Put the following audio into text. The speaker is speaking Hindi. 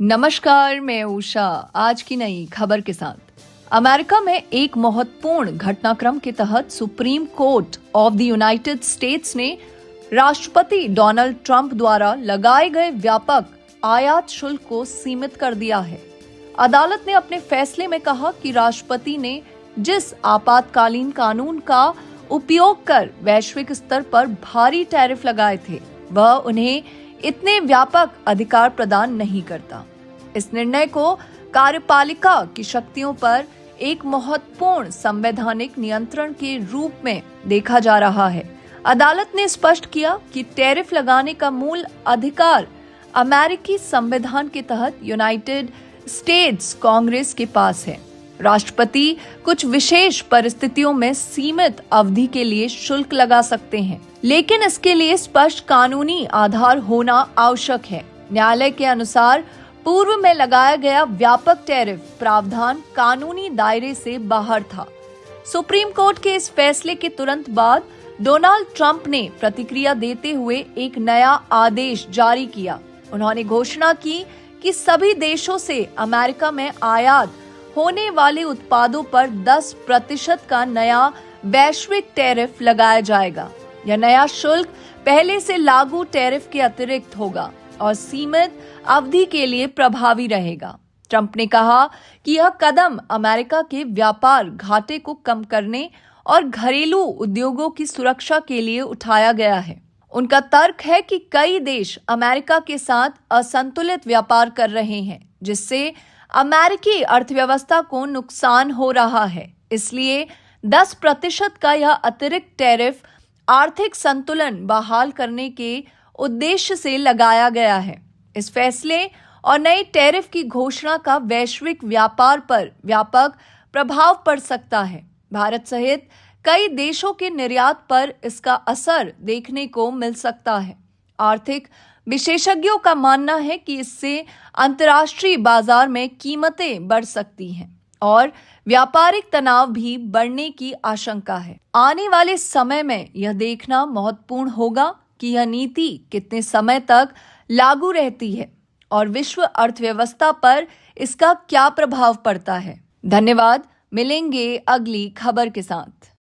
नमस्कार, मैं उषा आज की नई खबर के साथ। अमेरिका में एक महत्वपूर्ण घटनाक्रम के तहत supreme court of the United states ने राष्ट्रपति डोनाल्ड ट्रंप द्वारा लगाए गए व्यापक आयात शुल्क को सीमित कर दिया है। अदालत ने अपने फैसले में कहा कि राष्ट्रपति ने जिस आपातकालीन कानून का उपयोग कर वैश्विक स्तर पर भारी टैरिफ लगाए थे, वह उन्हें इतने व्यापक अधिकार प्रदान नहीं करता। इस निर्णय को कार्यपालिका की शक्तियों पर एक महत्वपूर्ण संवैधानिक नियंत्रण के रूप में देखा जा रहा है। अदालत ने स्पष्ट किया कि टैरिफ लगाने का मूल अधिकार अमेरिकी संविधान के तहत यूनाइटेड स्टेट्स कांग्रेस के पास है। राष्ट्रपति कुछ विशेष परिस्थितियों में सीमित अवधि के लिए शुल्क लगा सकते हैं, लेकिन इसके लिए स्पष्ट कानूनी आधार होना आवश्यक है। न्यायालय के अनुसार पूर्व में लगाया गया व्यापक टैरिफ प्रावधान कानूनी दायरे से बाहर था। सुप्रीम कोर्ट के इस फैसले के तुरंत बाद डोनाल्ड ट्रंप ने प्रतिक्रिया देते हुए एक नया आदेश जारी किया। उन्होंने घोषणा की कि सभी देशों से अमेरिका में आयात होने वाले उत्पादों पर 10% का नया वैश्विक टैरिफ लगाया जाएगा। यह नया शुल्क पहले से लागू टैरिफ के अतिरिक्त होगा और सीमित अवधि के लिए प्रभावी रहेगा। ट्रंप ने कहा कि यह कदम अमेरिका के व्यापार घाटे को कम करने और घरेलू उद्योगों की सुरक्षा के लिए उठाया गया है। उनका तर्क है कि कई देश अमेरिका के साथ असंतुलित व्यापार कर रहे हैं, जिससे अमेरिकी अर्थव्यवस्था को नुकसान हो रहा है। इसलिए 10% का यह अतिरिक्त टैरिफ आर्थिक संतुलन बहाल करने के उद्देश्य से लगाया गया है। इस फैसले और नए टैरिफ की घोषणा का वैश्विक व्यापार पर व्यापक प्रभाव पड़ सकता है। भारत सहित कई देशों के निर्यात पर इसका असर देखने को मिल सकता है। आर्थिक विशेषज्ञों का मानना है कि इससे अंतर्राष्ट्रीय बाजार में कीमतें बढ़ सकती हैं और व्यापारिक तनाव भी बढ़ने की आशंका है। आने वाले समय में यह देखना महत्वपूर्ण होगा कि यह नीति कितने समय तक लागू रहती है और विश्व अर्थव्यवस्था पर इसका क्या प्रभाव पड़ता है। धन्यवाद। मिलेंगे अगली खबर के साथ।